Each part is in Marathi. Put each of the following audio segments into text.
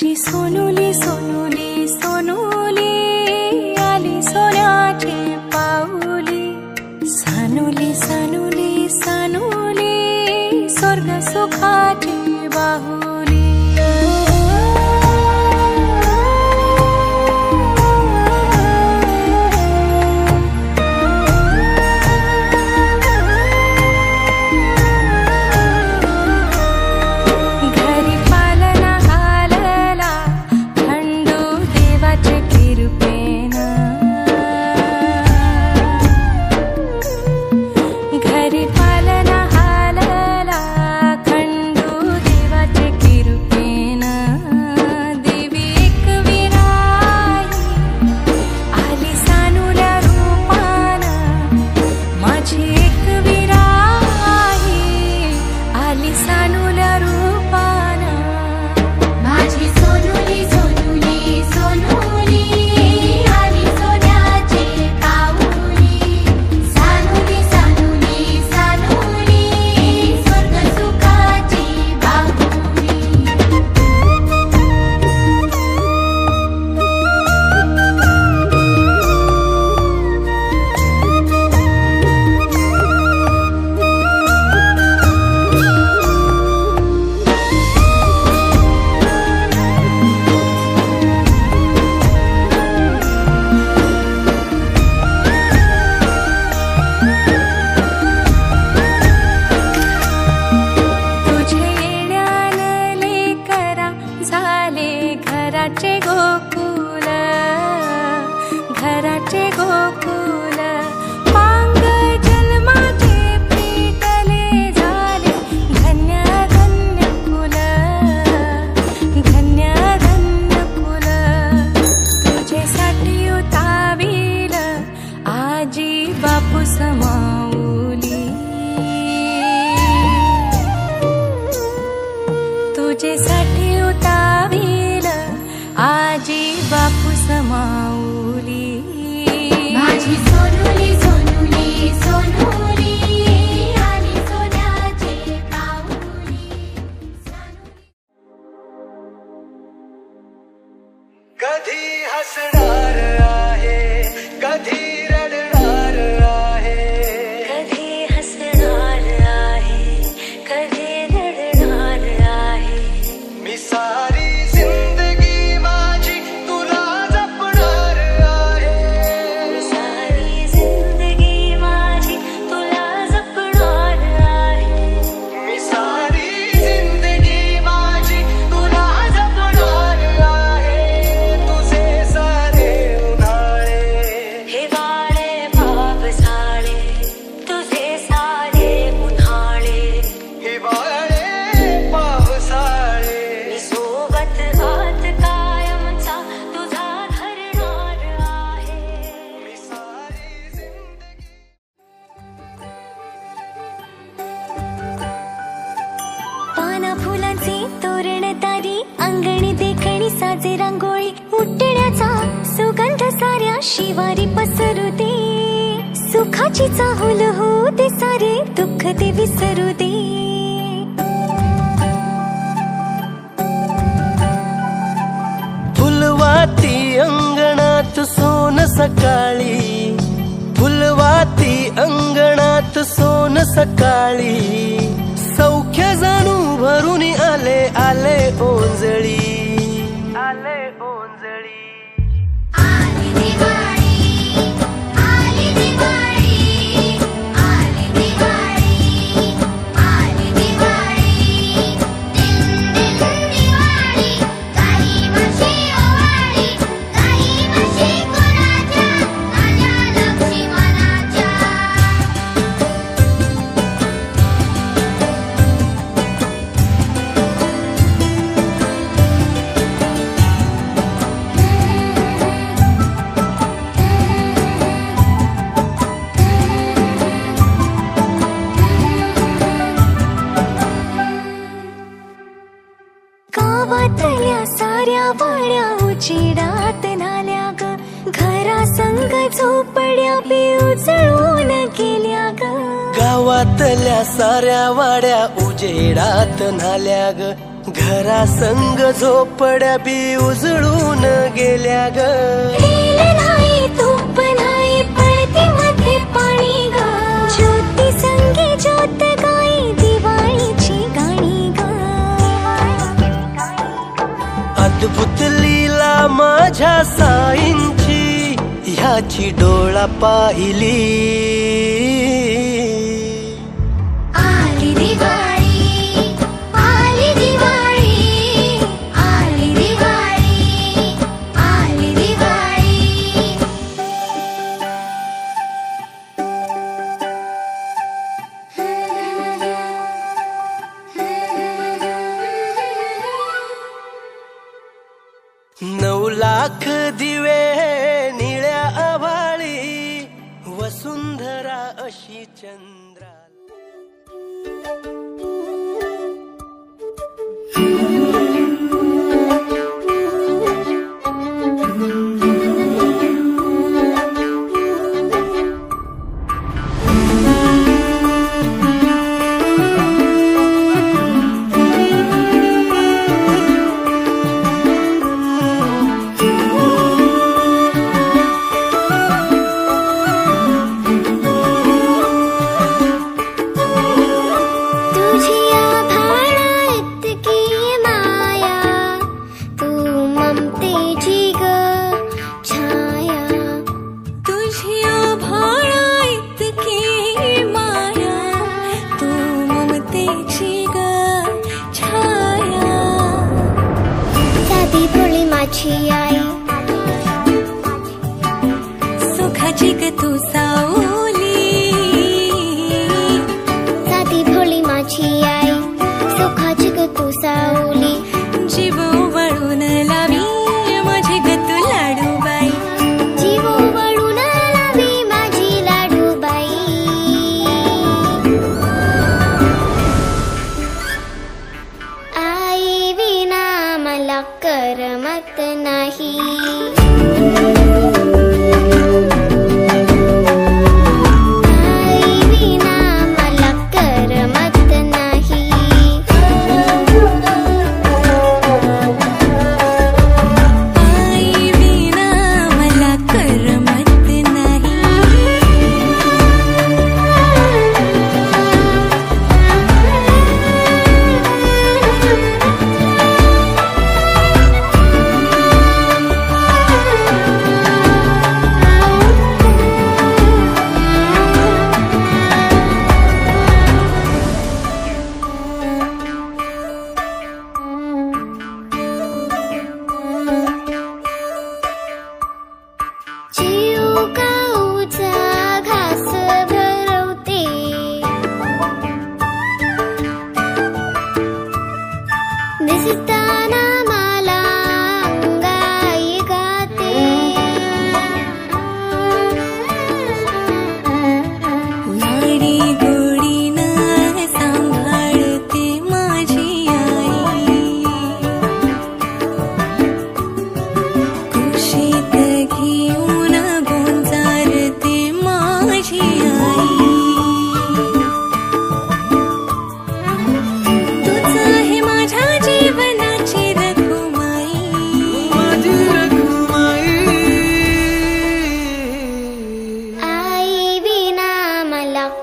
माझी सोनुली सोनुली सोनुली आली सोन्याची पाऊली सानुली सानुली सानुली स्वर्ग सुखाची बाहुली घराचे गोकुल पांग जन्माचे पेटले झाले धन्य धन्य कुल धन्य धन्य कुल तुझ्यासाठी उतावील आजी बापू समाऊली तुझ्यासाठी उतावील आजी बापू समाऊली माझी सोनुली सोनुली सोनुली आली सोन्याची पाऊली कधी हसणार आहे कधी रडणार आहे कधी हसणार आहे कधी रडणार आहे मी सारी जिंदगी माझी तुला जपणार आहे सारी जिंदगी माझी तुला जपणार आहे मी सारी जिंदगी माझी तुला जपणार आहे तुझे सारे उन्हाळे हिवाळे पावसाळे तुझे सारे उन्हाळे हिवाळे पावसाळे मी सोबत हात कायमचा तुझा धरणार आहे मी सारी जिंदगी पाना फुलांचे तोरण तारी अंगणी देखणी साजे रांगोळी उठण्याचा सुगंध साऱ्या शिवारी पसरू दे सुखाची चाहूल होऊ दे सारे दुःख ते विसरू दे फुलवाती अंगणात सोन सकाळी फुलवाती अंगणात सोन सकाळी सौख्य जाणू भरून आले आले ओंजळी आले ओंजळी आली दिवाळी आली दिवाळी आली दिवाळी आली दिवाळी दिन दिन दिवाळी काही वर्षे ओवाळी काही वर्षे कोणाच्या माझ्या लक्ष्मणाच्या गावातल्या साऱ्या वाड्या उजेडात नाल्या ग घरा संग झोपड्या बी उजळून गेल्या ग गावातल्या साऱ्या वाड्या उजेडात नाल्या ग घरा संग झोपड्या बी उजळून गेल्या ग. नाही तूप नाही पळती मध्ये पाणी ग. ज्योती संगी ज्योत गाई दिवाळीची गाणी ग. अद्भुत लीला माझ्या साईंची ह्याची डोळा पाहिली. नऊ लाख दिवे निळ्या आभाळी वसुंधरा अशी चंद्रा. सुखाची ग तू सावली. साधी भोळी माझी आई सुखाची ग तू सावली. जीव वळून लावी माझी ग तू लाडूबाई. जीव वळून लावी माझी लाडूबाई. आई विना मला करमत नाही. दिसताना मला अंगाई गाते. लाडी गोडीनं सांभाळते माझी आई. कुशीत घेऊन गोंजारते माझी आई.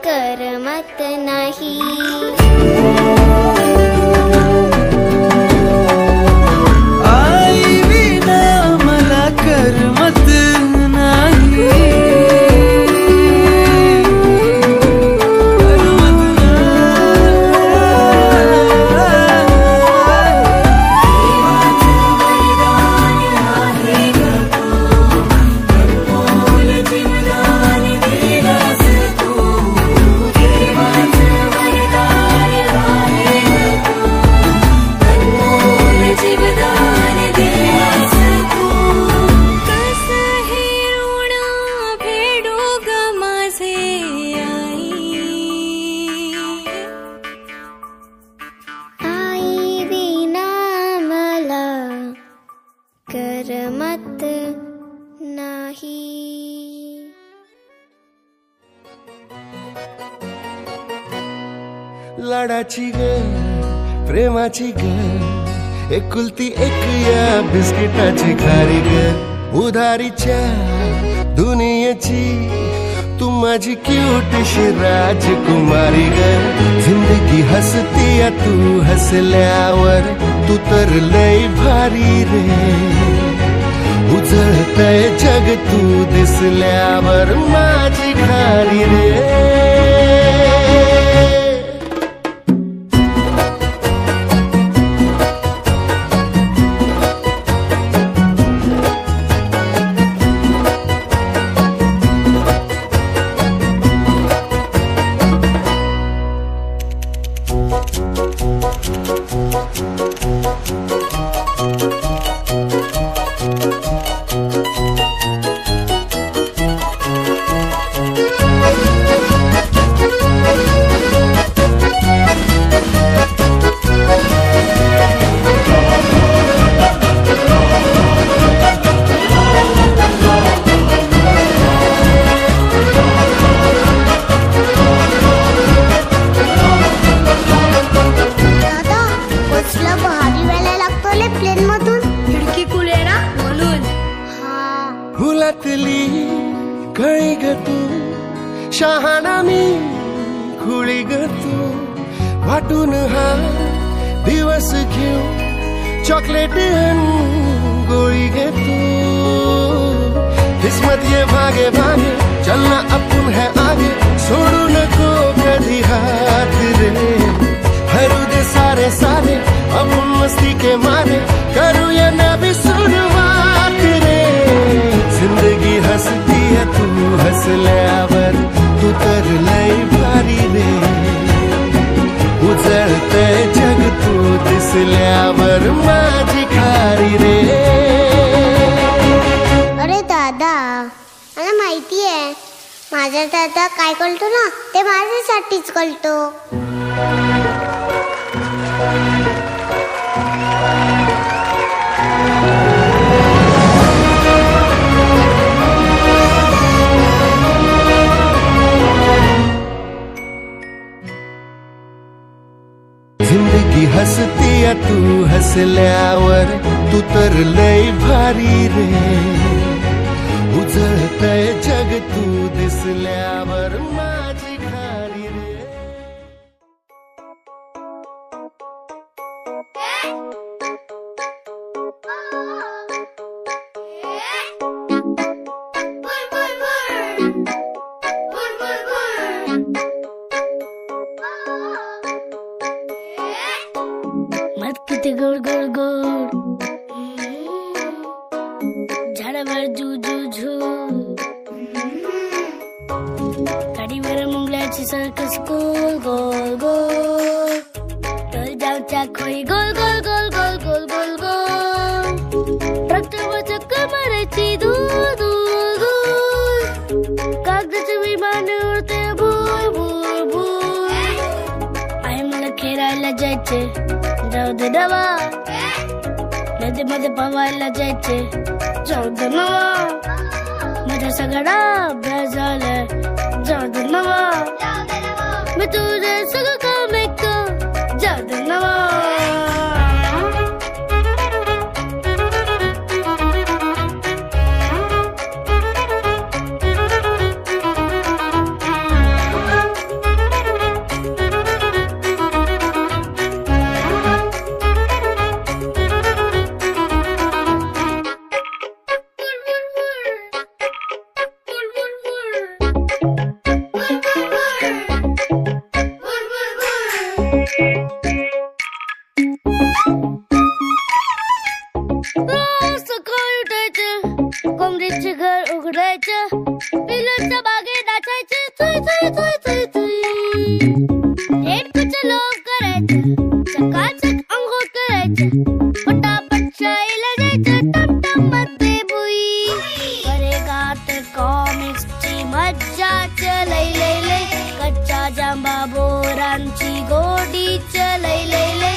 करमत नाही. आई विना मला करमत नाही. करमत नाही. लाडाची ग प्रेमाची ग एकुलती एक या बिस्किटाची खारी ग उधारीच्या दुनियेची तू माझी क्यूटशी राजकुमारी ग जिंदगी हसती या तू हसल्यावर तू तर लय भारी रे उजळतय जग तू दिसल्यावर माझी खारी रे कळी ग तू शहाणा मी खुळी ग तू वाटून हा दिवस घेऊ चॉकलेट गोळी ग तू किस्मत ये भागे भागे चलना अपन है आगे छोड़ू नको कभी हाथ रे हरू दे सारे सारे अपन मस्ती के मारे करूँ या ना भी शुरुआत रे जिंदगी हंसती है तू हसल्यावर तू तर लय भारी रे उजळतय जग तू दिसल्यावर माझी खारी रे अरे दादा मला माहिती आहे माझा दादा काय करतो ना ते माझ्यासाठीच करतो जिंदगी हसती या तू हसल्यावर तू तर लय भारी रे उजळतय जग तू दिसल्यावर माझी खारी रे गोड गोड गोड झाडावर झू झू झू गाडीवर मुंगल्याची सर्कस गोल गोल गोल तर जाऊच्या खोई गोल गोल गोल गोल गोल गोल गोल ट्रॅक्टरवर चक्कर मारायची दूर दूर दूर कागदाचे विमान उडते भूर भूर भूर आई मला खेळायला जायचे जाऊ दे नवा नदीमध्ये पवायला जायचे जाऊ दे नवा माझा सगळा अभ्यास झालाय जाऊ दे नवा मी तुझे सगळं काम ऐकतो जाऊ दे नवा सकाळी उठायचं कोंबडीचे घर उघडायचं पिल्लूच्या बागेत नाचायचे Thuy Thuy Thuy Thuy Thuy हेडकुचं लोभ करायचं चकाचक अंघोळ करायचं पटापट शाळेला जायचं टमटम मध्ये बुई वर्गात कॉमिक्सची मज्जा लय लय लय कच्चा जांबा बोरांची गोडी लय लय लय